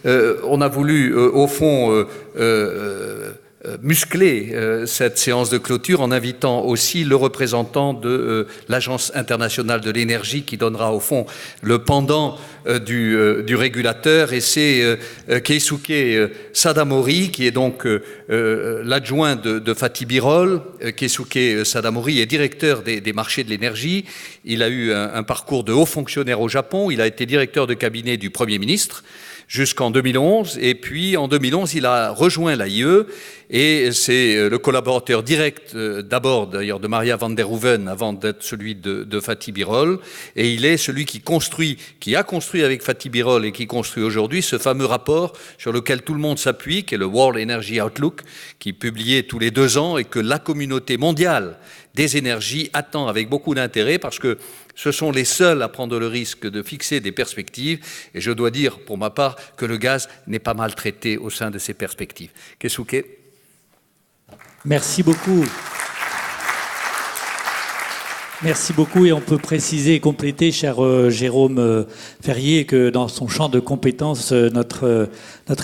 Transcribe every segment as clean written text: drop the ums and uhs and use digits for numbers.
on a voulu, au fond, muscler cette séance de clôture en invitant aussi le représentant de l'Agence internationale de l'énergie qui donnera au fond le pendant du régulateur, et c'est Keisuke Sadamori qui est donc l'adjoint de Fatih Birol. Keisuke Sadamori est directeur des marchés de l'énergie. Il a eu un parcours de haut fonctionnaire au Japon. Il a été directeur de cabinet du Premier ministre jusqu'en 2011, et puis en 2011, il a rejoint l'AIE, et c'est le collaborateur direct d'abord d'ailleurs de Maria van der Hoeven avant d'être celui de Fatih Birol, et il est celui qui a construit avec Fatih Birol et qui construit aujourd'hui ce fameux rapport sur lequel tout le monde s'appuie, qui est le World Energy Outlook, qui est publié tous les 2 ans et que la communauté mondiale des énergies attend avec beaucoup d'intérêt, parce que ce sont les seuls à prendre le risque de fixer des perspectives, et je dois dire pour ma part que le gaz n'est pas mal traité au sein de ces perspectives. Keisuke. Merci beaucoup. Merci beaucoup, et on peut préciser et compléter, cher Jérôme Ferrier, que dans son champ de compétences, notre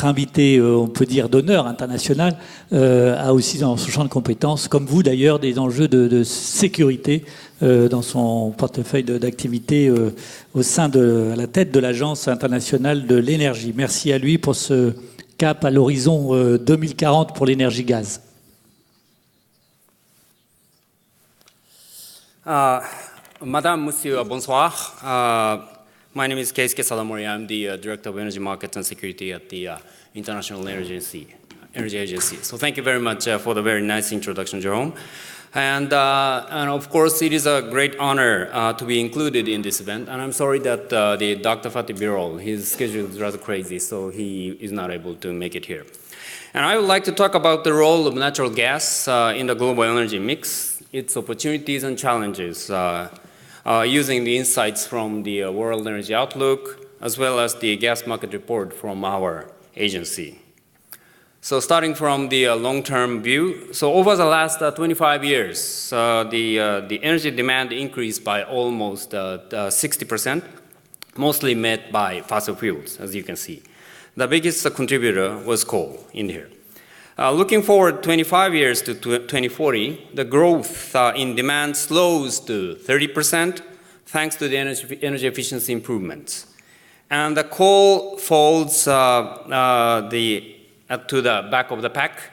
invité, on peut dire d'honneur international, a aussi dans son champ de compétences, comme vous d'ailleurs, des enjeux de sécurité dans son portefeuille d'activité au sein à la tête de l'Agence internationale de l'énergie. Merci à lui pour ce cap à l'horizon 2040 pour l'énergie gaz. Madame, Monsieur, bonsoir. My name is Keisuke Sadamori. I'm the Director of Energy Markets and Security at the International Energy Agency. So thank you very much for the very nice introduction, Jerome. And of course, it is a great honor to be included in this event. And I'm sorry that the Dr. Fatih Birol, his schedule is rather crazy, so he is not able to make it here. And I would like to talk about the role of natural gas in the global energy mix, its opportunities and challenges, using the insights from the World Energy Outlook, as well as the gas market report from our agency. So starting from the long-term view, so over the last 25 years, the energy demand increased by almost 60%, mostly met by fossil fuels, as you can see. The biggest contributor was coal in here. Looking forward 25 years to 2040, the growth in demand slows to 30% thanks to the energy efficiency improvements. And the coal falls to the back of the pack.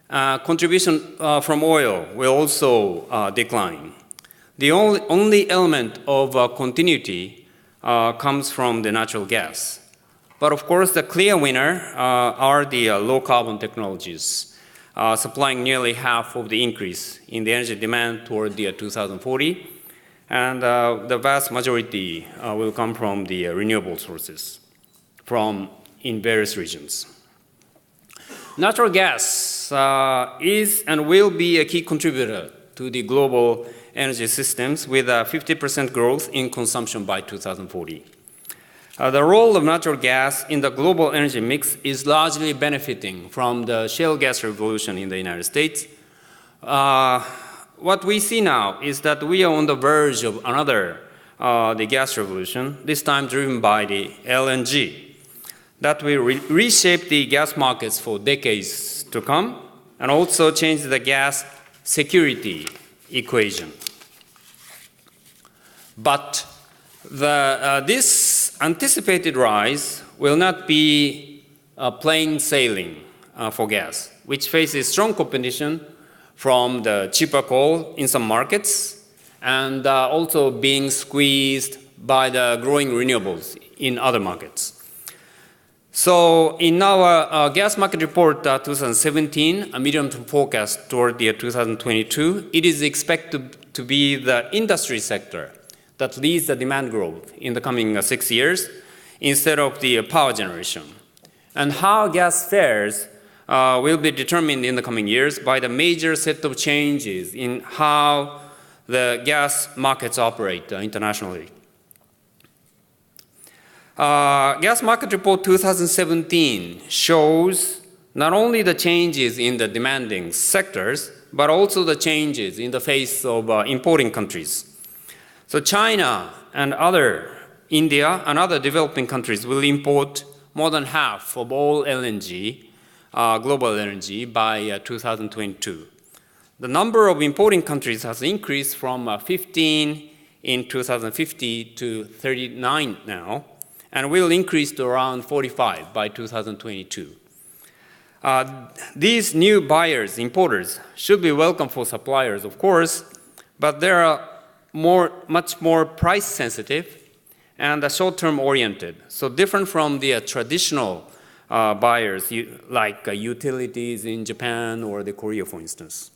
Contribution from oil will also decline. The only element of continuity comes from the natural gas. But of course, the clear winner are the low-carbon technologies, supplying nearly half of the increase in the energy demand toward the 2040, and the vast majority will come from the renewable sources in various regions. Natural gas is and will be a key contributor to the global energy systems, with a 50% growth in consumption by 2040. The role of natural gas in the global energy mix is largely benefiting from the shale gas revolution in the United States. What we see now is that we are on the verge of another the gas revolution, this time driven by the LNG, that will reshape the gas markets for decades to come, and also change the gas security equation. But this anticipated rise will not be plain sailing for gas, which faces strong competition from the cheaper coal in some markets, and also being squeezed by the growing renewables in other markets. So in our gas market report 2017, a medium-term forecast toward the 2022, it is expected to be the industry sector that leads the demand growth in the coming 6 years instead of the power generation. And how gas fares will be determined in the coming years by the major set of changes in how the gas markets operate internationally. Gas Market Report 2017 shows not only the changes in the demanding sectors, but also the changes in the face of importing countries. So China and India and other developing countries will import more than half of all LNG, global LNG, by 2022. The number of importing countries has increased from 15 in 2050 to 39 now, and will increase to around 45 by 2022. These new buyers, importers, should be welcome for suppliers, of course, but they are much more price sensitive and short-term oriented, so different from the traditional buyers like utilities in Japan or the Korea, for instance.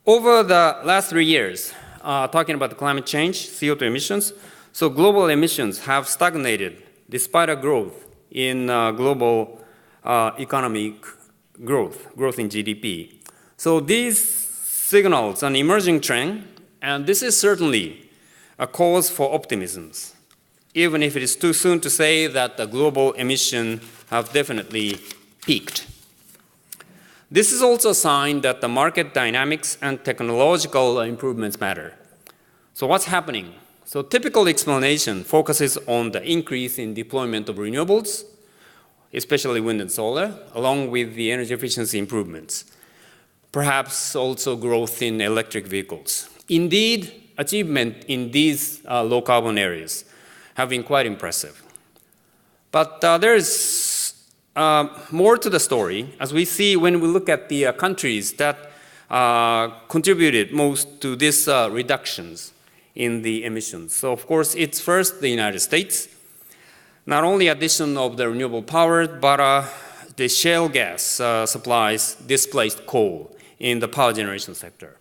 Over the last 3 years, talking about the climate change, CO2 emissions, so global emissions have stagnated despite a growth in global economic growth in GDP. So these signals an emerging trend, and this is certainly a cause for optimism, even if it is too soon to say that the global emissions have definitely peaked. This is also a sign that the market dynamics and technological improvements matter. So what's happening? So typical explanation focuses on the increase in deployment of renewables, especially wind and solar, along with the energy efficiency improvements. Perhaps also growth in electric vehicles. Indeed, achievement in these low-carbon areas have been quite impressive. But there is more to the story, as we see when we look at the countries that contributed most to these reductions in the emissions. So of course, it's first the United States. Not only addition of the renewable power, but the shale gas supplies displaced coal in the power generation sector.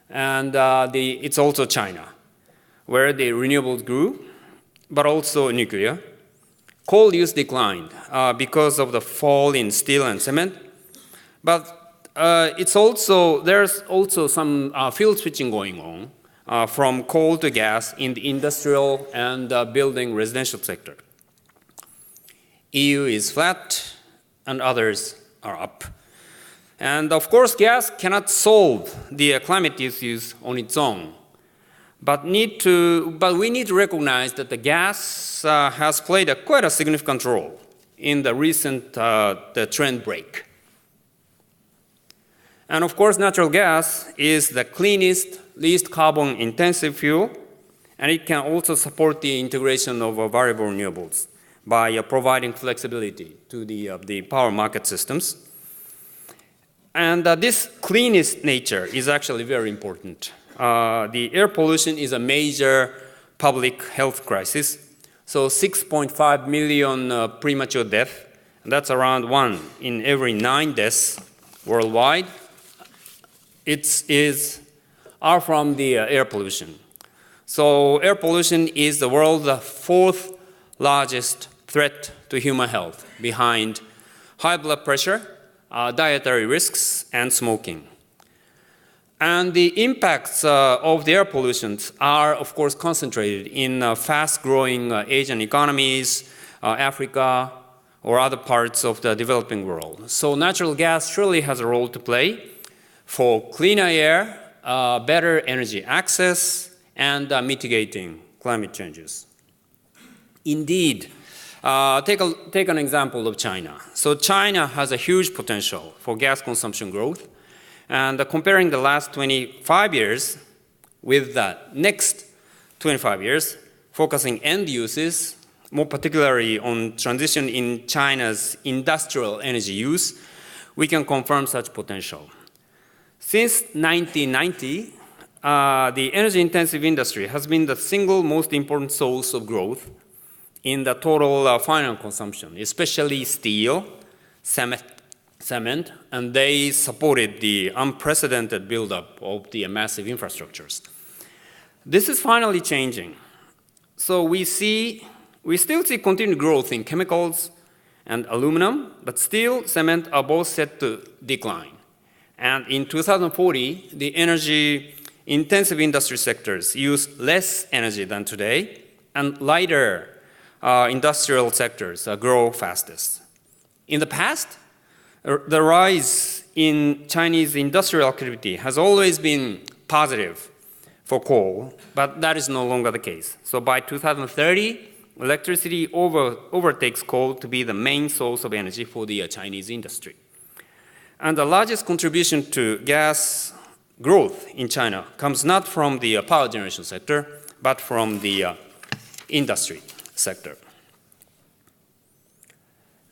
And it's also China, where the renewables grew, but also nuclear. Coal use declined because of the fall in steel and cement, but there's also some fuel switching going on from coal to gas in the industrial and building residential sector. EU is flat and others are up. And of course, gas cannot solve the climate issues on its own. But we need to recognize that the gas has played quite a significant role in the recent the trend break. And of course, natural gas is the cleanest, least carbon-intensive fuel, and it can also support the integration of variable renewables by providing flexibility to the power market systems. And this cleanest nature is actually very important. The air pollution is a major public health crisis. So 6.5 million premature deaths, and that's around 1 in every 9 deaths worldwide, are from the air pollution. So air pollution is the world's 4th largest threat to human health, behind high blood pressure, dietary risks, and smoking. And the impacts of the air pollution are, of course, concentrated in fast-growing Asian economies, Africa, or other parts of the developing world. So natural gas surely has a role to play for cleaner air, better energy access, and mitigating climate changes. Indeed, take an example of China. So China has a huge potential for gas consumption growth. And comparing the last 25 years with the next 25 years, focusing end uses, more particularly on transition in China's industrial energy use, we can confirm such potential. Since 1990, the energy-intensive industry has been the single most important source of growth in the total final consumption, especially steel, cement, and they supported the unprecedented buildup of the massive infrastructures. This is finally changing. So we still see continued growth in chemicals and aluminum, but steel, cement are both set to decline. And in 2040, the energy-intensive industry sectors use less energy than today, and lighter industrial sectors grow fastest. In the past, the rise in Chinese industrial activity has always been positive for coal, but that is no longer the case. So by 2030, electricity overtakes coal to be the main source of energy for the Chinese industry. And the largest contribution to gas growth in China comes not from the power generation sector, but from the industry sector.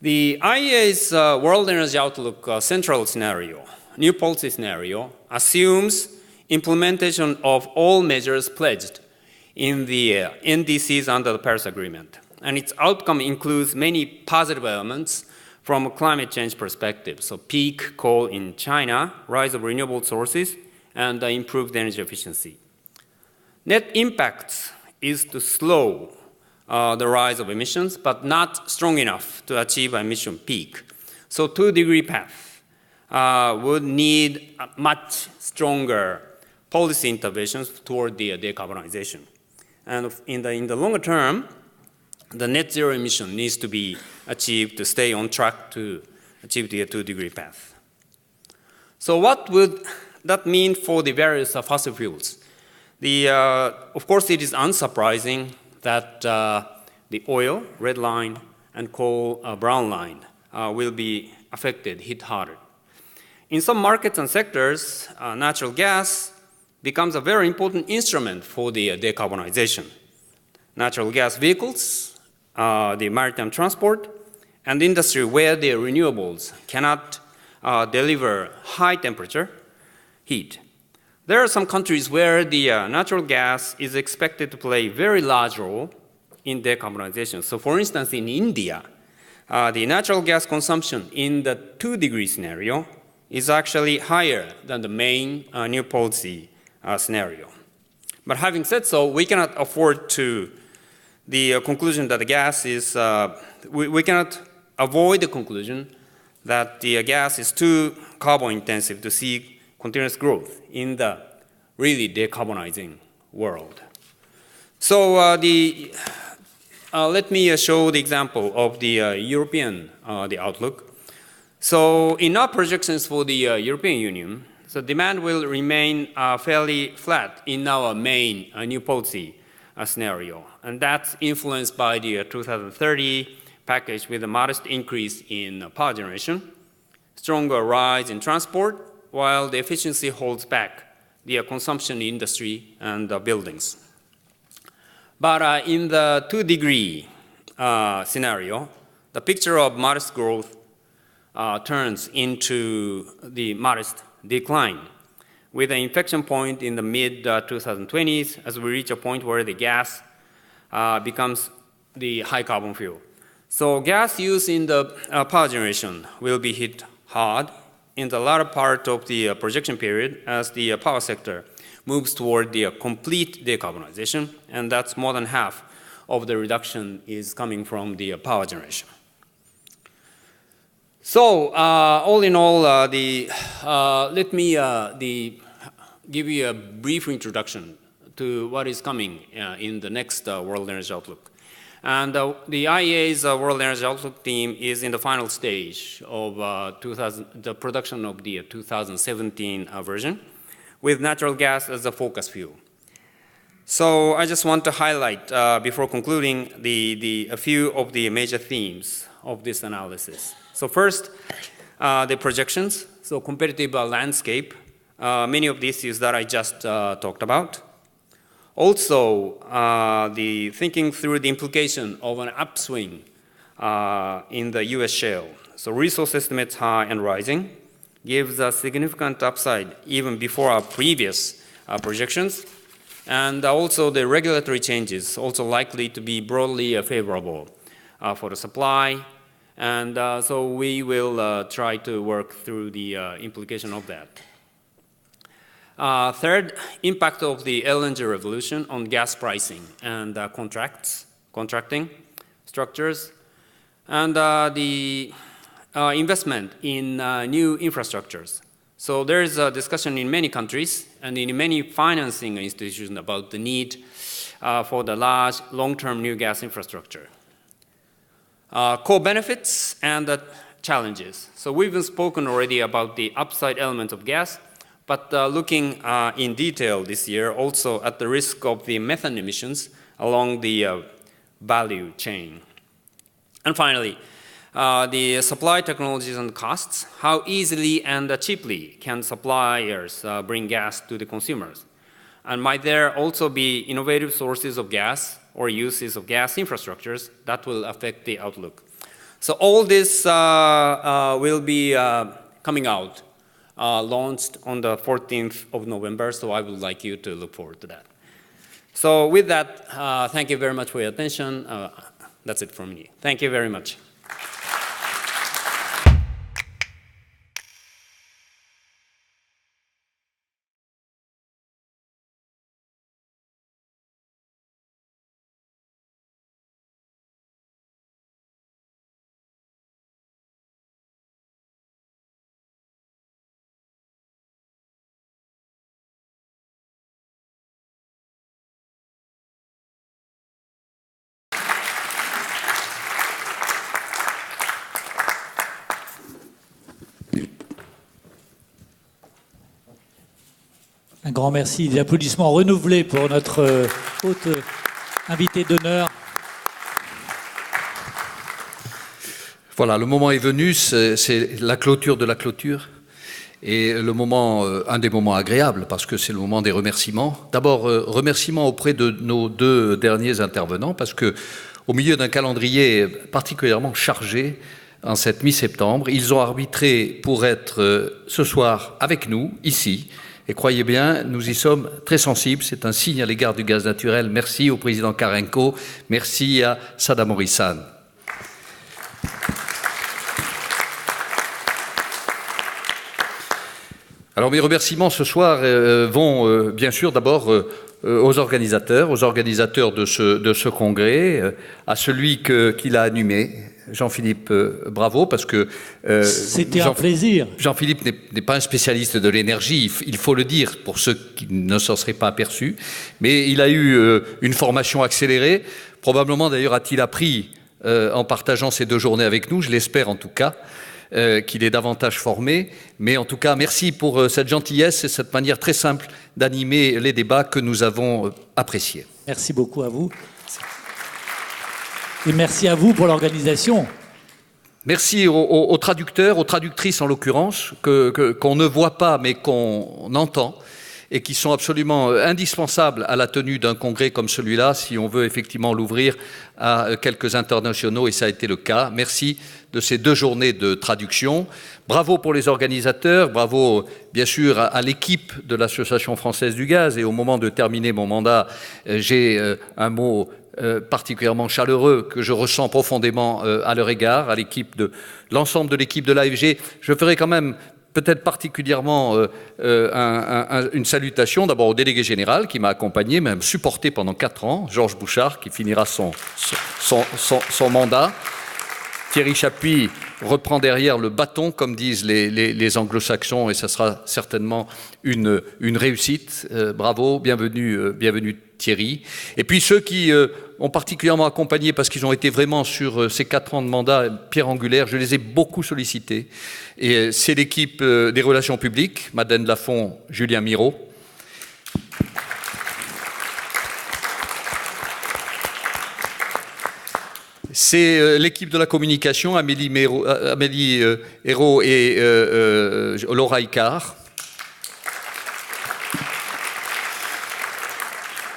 The IEA's World Energy Outlook Central Scenario, new policy scenario, assumes implementation of all measures pledged in the NDCs under the Paris Agreement. And its outcome includes many positive elements from a climate change perspective. So peak coal in China, rise of renewable sources, and improved energy efficiency. Net impacts is to slow the rise of emissions, but not strong enough to achieve an emission peak. So 2-degree path would need much stronger policy interventions toward the decarbonization. And in the longer term, the net zero emission needs to be achieved to stay on track to achieve the 2-degree path. So what would that mean for the various fossil fuels? Of course, it is unsurprising that the oil, red line, and coal, brown line, will be affected, hit harder. In some markets and sectors, natural gas becomes a very important instrument for the decarbonization. Natural gas vehicles, the maritime transport, and industry where the renewables cannot deliver high temperature heat. There are some countries where the natural gas is expected to play a very large role in decarbonization. So for instance, in India, the natural gas consumption in the 2-degree scenario is actually higher than the main new policy scenario. But having said so, we cannot afford to the conclusion that the gas is, we cannot avoid the conclusion that the gas is too carbon intensive to see continuous growth in the really decarbonizing world. So let me show the example of the European the outlook. So in our projections for the European Union, so demand will remain fairly flat in our main new policy scenario. And that's influenced by the 2030 package with a modest increase in power generation, stronger rise in transport, while the efficiency holds back the consumption industry and buildings. But in the 2-degree scenario, the picture of modest growth turns into the modest decline, with an inflection point in the mid-2020s as we reach a point where the gas becomes the high carbon fuel. So gas use in the power generation will be hit hard in the latter part of the projection period as the power sector moves toward the complete decarbonization, and that's more than half of the reduction is coming from the power generation. So all in all, let me give you a brief introduction to what is coming in the next World Energy Outlook. And the IEA's World Energy Outlook team is in the final stage of the production of the 2017 version, with natural gas as the focus fuel. So I just want to highlight, before concluding, a few of the major themes of this analysis. So first, the projections, so competitive landscape, many of the issues that I just talked about. Also, the thinking through the implication of an upswing in the US shale. So resource estimates high and rising gives a significant upside even before our previous projections. And also the regulatory changes also likely to be broadly favorable for the supply. And so we will try to work through the implication of that. Third, impact of the LNG revolution on gas pricing and contracting structures, and the investment in new infrastructures. So there is a discussion in many countries and in many financing institutions about the need for the large long-term new gas infrastructure. Core benefits and the challenges. So we've spoken already about the upside element of gas, but looking in detail this year also at the risk of the methane emissions along the value chain. And finally, the supply technologies and costs. How easily and cheaply can suppliers bring gas to the consumers? And might there also be innovative sources of gas or uses of gas infrastructures that will affect the outlook? So all this will be coming out, launched on the 14th of November, so I would like you to look forward to that. So with that, thank you very much for your attention. That's it from me. Thank you very much. Un grand merci, des applaudissements renouvelés pour notre haute invitée d'honneur. Voilà, le moment est venu, c'est la clôture de la clôture. Et le moment, un des moments agréables, parce que c'est le moment des remerciements. D'abord, remerciements auprès de nos deux derniers intervenants, parce que au milieu d'un calendrier particulièrement chargé, en cette mi-septembre, ils ont arbitré pour être ce soir avec nous, ici. Et croyez bien, nous y sommes très sensibles. C'est un signe à l'égard du gaz naturel. Merci au président Karenko. Merci à Sadamori-san. Alors mes remerciements ce soir vont bien sûr d'abord aux organisateurs de ce congrès, à celui qui l'a animé, Jean-Philippe, bravo, parce que... C'était un plaisir. Jean-Philippe n'est pas un spécialiste de l'énergie, il faut le dire, pour ceux qui ne s'en seraient pas aperçus, mais il a eu une formation accélérée, probablement d'ailleurs a-t-il appris en partageant ces 2 journées avec nous, je l'espère en tout cas, qu'il est davantage formé, mais en tout cas, merci pour cette gentillesse et cette manière très simple d'animer les débats que nous avons appréciés. Merci beaucoup à vous. Et merci à vous pour l'organisation. Merci aux traducteurs, aux traductrices en l'occurrence, qu'on ne voit pas mais qu'on entend et qui sont absolument indispensables à la tenue d'un congrès comme celui-là, si on veut effectivement l'ouvrir à quelques internationaux, et ça a été le cas. Merci de ces 2 journées de traduction. Bravo pour les organisateurs, bravo bien sûr à l'équipe de l'Association française du gaz, et au moment de terminer mon mandat, j'ai un mot particulièrement chaleureux que je ressens profondément à leur égard, à l'ensemble de l'équipe de l'AFG. Je ferai quand même peut-être particulièrement une salutation d'abord au délégué général qui m'a accompagné, même supporté pendant 4 ans, Georges Bouchard, qui finira son mandat. Thierry Chapuis reprend derrière le bâton, comme disent les anglo-saxons, et ça sera certainement une réussite. Bravo, bienvenue Thierry. Et puis ceux qui ont particulièrement accompagné, parce qu'ils ont été vraiment sur ces 4 ans de mandat pierre angulaire, je les ai beaucoup sollicités. Et c'est l'équipe des relations publiques, Madeleine Lafont, Julien Miraut. C'est l'équipe de la communication, Amélie Hérault et Laura Icard.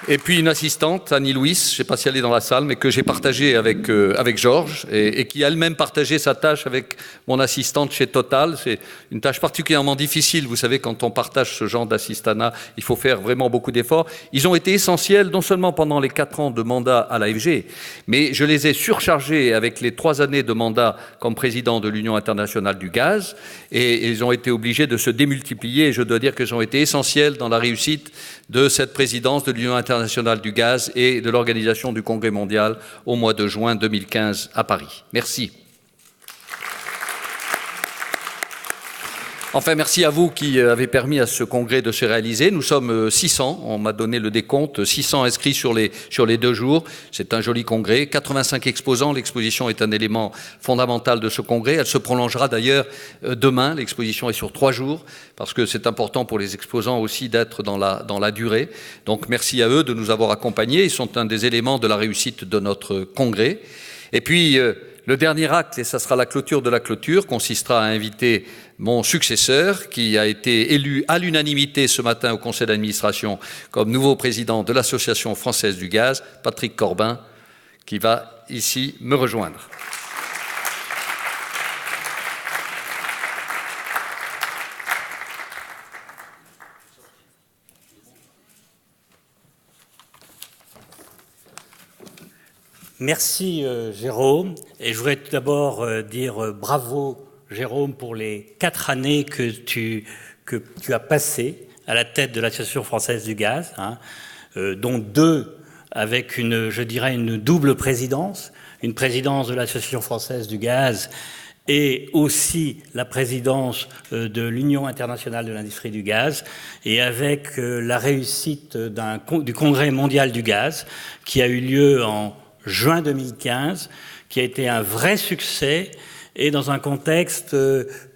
Et puis une assistante, Annie-Louise, je ne sais pas si elle est dans la salle, mais que j'ai partagée avec Georges et qui elle-même partageait sa tâche avec mon assistante chez Total. C'est une tâche particulièrement difficile. Vous savez, quand on partage ce genre d'assistanat, il faut faire vraiment beaucoup d'efforts. Ils ont été essentiels, non seulement pendant les 4 ans de mandat à l'AFG, mais je les ai surchargés avec les 3 années de mandat comme président de l'Union internationale du gaz. Et ils ont été obligés de se démultiplier. Et je dois dire qu'ils ont été essentiels dans la réussite de cette présidence de l'Union internationale du gaz et de l'organisation du Congrès mondial au mois de juin 2015 à Paris. Merci. Enfin, merci à vous qui avez permis à ce congrès de se réaliser. Nous sommes 600, on m'a donné le décompte, 600 inscrits sur les 2 jours. C'est un joli congrès, 85 exposants. L'exposition est un élément fondamental de ce congrès. Elle se prolongera d'ailleurs demain. L'exposition est sur 3 jours, parce que c'est important pour les exposants aussi d'être dans la durée. Donc merci à eux de nous avoir accompagnés. Ils sont un des éléments de la réussite de notre congrès. Et puis, le dernier acte, et ça sera la clôture de la clôture, consistera à inviter mon successeur, qui a été élu à l'unanimité ce matin au conseil d'administration comme nouveau président de l'Association française du gaz, Patrick Corbin, qui va ici me rejoindre. Merci Jérôme, et je voudrais tout d'abord dire bravo Jérôme pour les 4 années que tu as passées à la tête de l'Association française du gaz, dont 2 avec je dirais une double présidence, une présidence de l'Association française du gaz et aussi la présidence de l'Union internationale de l'industrie du gaz, et avec la réussite du Congrès mondial du gaz qui a eu lieu en juin 2015, qui a été un vrai succès et dans un contexte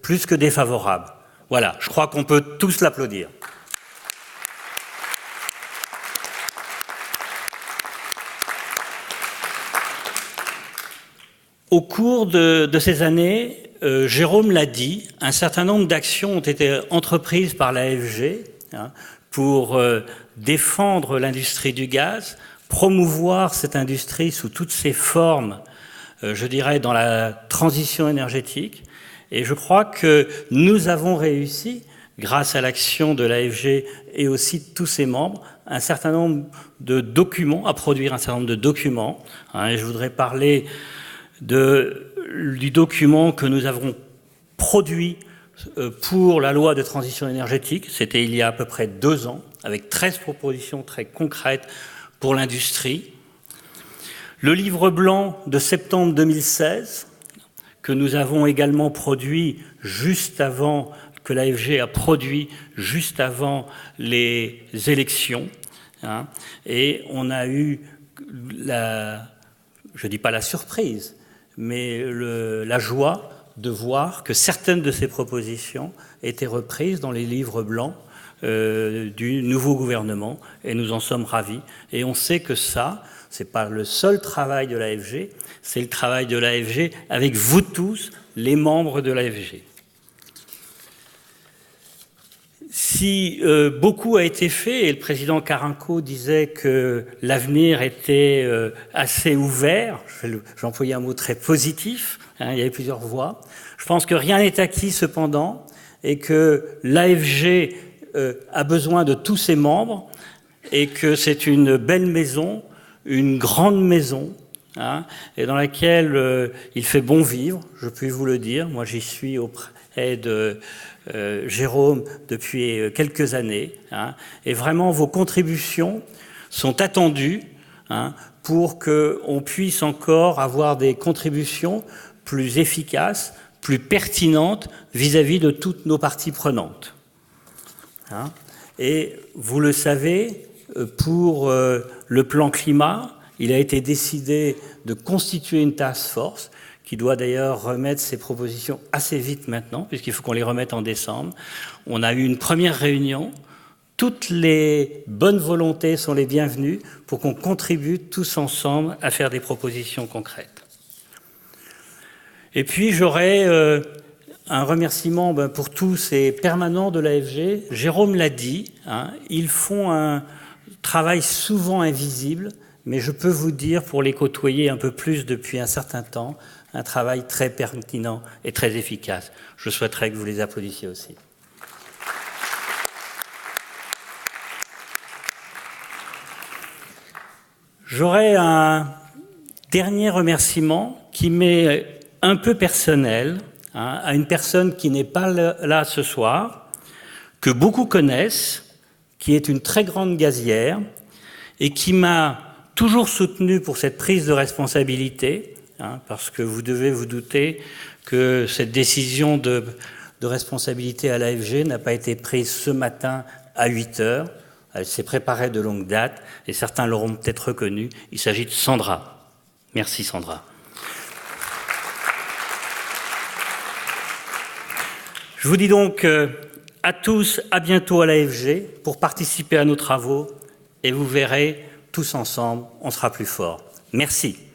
plus que défavorable. Voilà, je crois qu'on peut tous l'applaudir. Au cours de ces années, Jérôme l'a dit, un certain nombre d'actions ont été entreprises par l'AFG pour défendre l'industrie du gaz, promouvoir cette industrie sous toutes ses formes, je dirais, dans la transition énergétique. Et je crois que nous avons réussi, grâce à l'action de l'AFG et aussi de tous ses membres, un certain nombre de documents, à produire un certain nombre de documents. Et je voudrais parler du document que nous avons produit pour la loi de transition énergétique. C'était il y a à peu près 2 ans, avec 13 propositions très concrètes pour l'industrie. Le livre blanc de septembre 2016, que nous avons également produit juste avant, que l'AFG a produit juste avant les élections. Et on a eu je ne dis pas la surprise, mais la joie de voir que certaines de ces propositions étaient reprises dans les livres blancs du nouveau gouvernement, et nous en sommes ravis. Et on sait que ça, c'est pas le seul travail de l'AFG, c'est le travail de l'AFG avec vous tous, les membres de l'AFG. Si beaucoup a été fait, et le président Carinco disait que l'avenir était assez ouvert, j'employais un mot très positif, il y avait plusieurs voix, je pense que rien n'est acquis cependant, et que l'AFG a besoin de tous ses membres, et que c'est une belle maison, une grande maison, et dans laquelle il fait bon vivre, je puis vous le dire. Moi, j'y suis auprès de Jérôme depuis quelques années, et vraiment vos contributions sont attendues pour qu'on puisse encore avoir des contributions plus efficaces, plus pertinentes vis-à-vis de toutes nos parties prenantes. Et vous le savez, pour le plan climat, il a été décidé de constituer une task force qui doit d'ailleurs remettre ses propositions assez vite maintenant, puisqu'il faut qu'on les remette en décembre. On a eu une première réunion. Toutes les bonnes volontés sont les bienvenues pour qu'on contribue tous ensemble à faire des propositions concrètes. Et puis j'aurais un remerciement pour tous ces permanents de l'AFG. Jérôme l'a dit, ils font un travail souvent invisible, mais je peux vous dire, pour les côtoyer un peu plus depuis un certain temps, un travail très pertinent et très efficace. Je souhaiterais que vous les applaudissiez aussi. J'aurais un dernier remerciement qui m'est un peu personnel, à une personne qui n'est pas là ce soir, que beaucoup connaissent, qui est une très grande gazière et qui m'a toujours soutenu pour cette prise de responsabilité, parce que vous devez vous douter que cette décision de responsabilité à l'AFG n'a pas été prise ce matin à 8 heures. Elle s'est préparée de longue date et certains l'auront peut-être reconnue. Il s'agit de Sandra. Merci Sandra. Je vous dis donc à tous, à bientôt à l'AFG pour participer à nos travaux et vous verrez, tous ensemble, on sera plus forts. Merci.